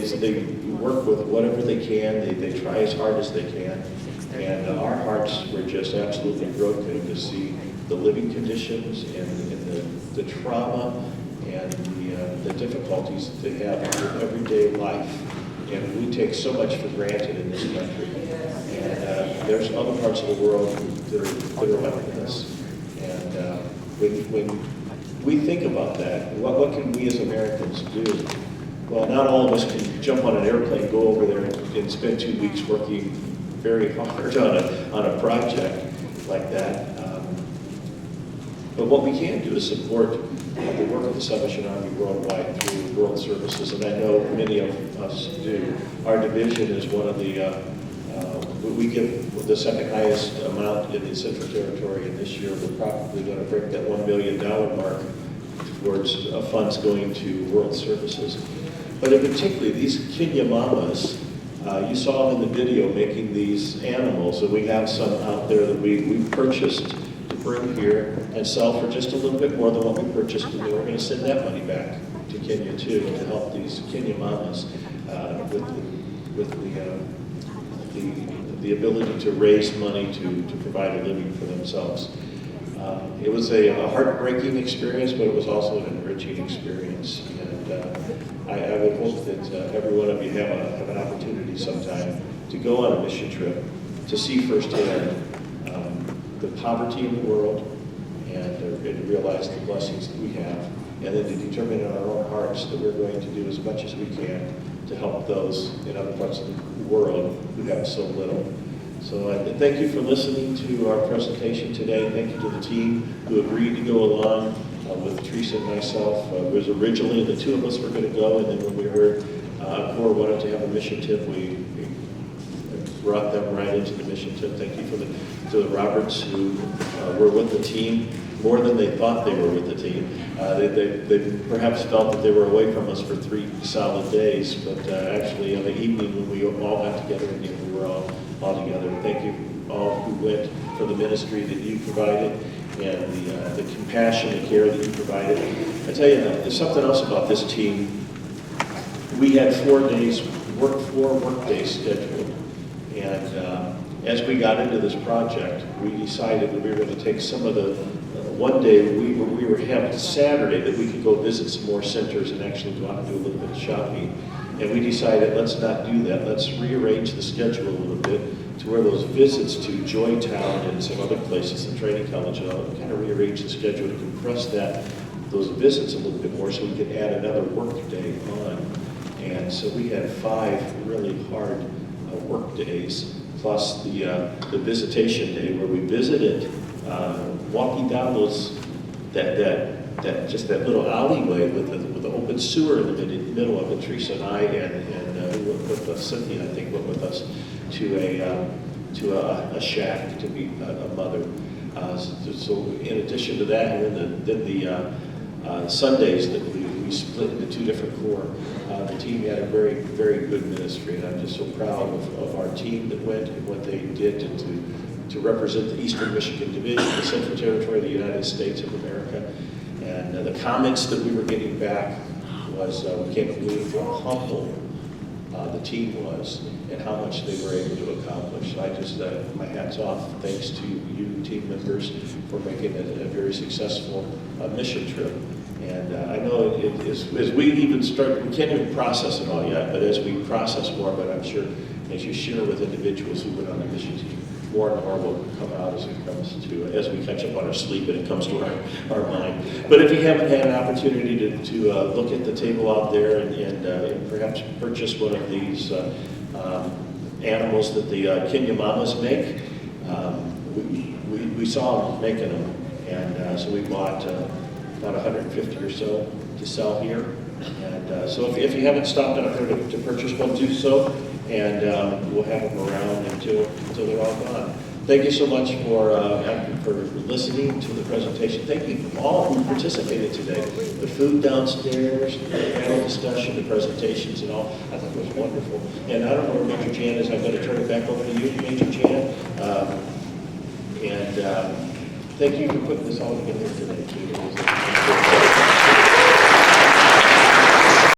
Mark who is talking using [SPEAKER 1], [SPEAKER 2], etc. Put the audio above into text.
[SPEAKER 1] They work with whatever they can. They try as hard as they can. And our hearts were just absolutely broken to see the living conditions and the trauma and the difficulties that they have in everyday life. And we take so much for granted in this country. And there's other parts of the world that are like this. And when we think about that, what can we as Americans do? Well, not all of us can jump on an airplane, go over there and spend 2 weeks working very hard on a project like that. But what we can do is support the work of the Salvation Army worldwide through World Services, and I know many of us do. Our division is one of the, we give the second highest amount in the Central Territory, and this year we're probably going to break that $1 million mark towards funds going to World Services. But in particular, these Kenya mamas, you saw them in the video making these animals, and we have some out there that we purchased to bring here and sell for just a little bit more than what we purchased, and we're going to send that money back to Kenya too to help these Kenya mamas with the ability to raise money to provide a living for themselves. It was a heartbreaking experience, but it was also an enriching experience. And I would hope that every one of you have an opportunity sometime to go on a mission trip, to see firsthand the poverty in the world, and to realize the blessings that we have, and then to determine in our own hearts that we're going to do as much as we can to help those in other parts of the world who have so little. So thank you for listening to our presentation today. Thank you to the team who agreed to go along with Teresa and myself. It was originally the two of us were going to go, and then when we heard Core wanted to have a mission trip, we brought them right into the mission trip. Thank you to the Roberts who were with the team more than they thought they were with the team. They perhaps felt that they were away from us for 3 solid days, but actually on the evening when we all got together again, we were all together. Thank you all who went for the ministry that you provided and the compassion and care that you provided. I tell you, there's something else about this team. We had 4 days, 4 work days scheduled, and as we got into this project, we decided that we were going to take some of the one day we were having Saturday that we could go visit some more centers and actually go out and do a little bit of shopping. And we decided, let's not do that. Let's rearrange the schedule a little bit to where those visits to Joytown and some other places, the training college, kind of rearrange the schedule to compress those visits a little bit more so we could add another work day on. And so we had 5 really hard work days, plus the visitation day where we visited, walking down that little alleyway with the open sewer in the middle of it. Teresa and I and who went with us, Cynthia, I think, went with us to a shack to meet a mother. So in addition to that, and then the Sundays that we split into 2 different corps. The team had a very, very good ministry, and I'm just so proud of our team that went and what they did to represent the Eastern Michigan Division, the Central Territory of the United States of America. And the comments that we were getting back was, we can't believe how humble the team was and how much they were able to accomplish. So I just, my hat's off. Thanks to you team members for making it a very successful mission trip. And I know as we even start, we can't even process it all yet, but as we process more, but I'm sure as you share with individuals who went on the mission team, more and more will come out as as we catch up on our sleep and it comes to our mind. But if you haven't had an opportunity to look at the table out there and perhaps purchase one of these animals that the Kenya mamas make, we saw them making them, and so we bought about 150 or so to sell here. And so if you haven't stopped out there to purchase one, do so, and we'll have them around until they're all gone. Thank you so much for listening to the presentation. Thank you all who participated today. The food downstairs, the panel discussion, the presentations and all, I thought it was wonderful. And I don't know where Major Jan is. I'm going to turn it back over to you, Major Jan. Thank you for putting this all together today, too.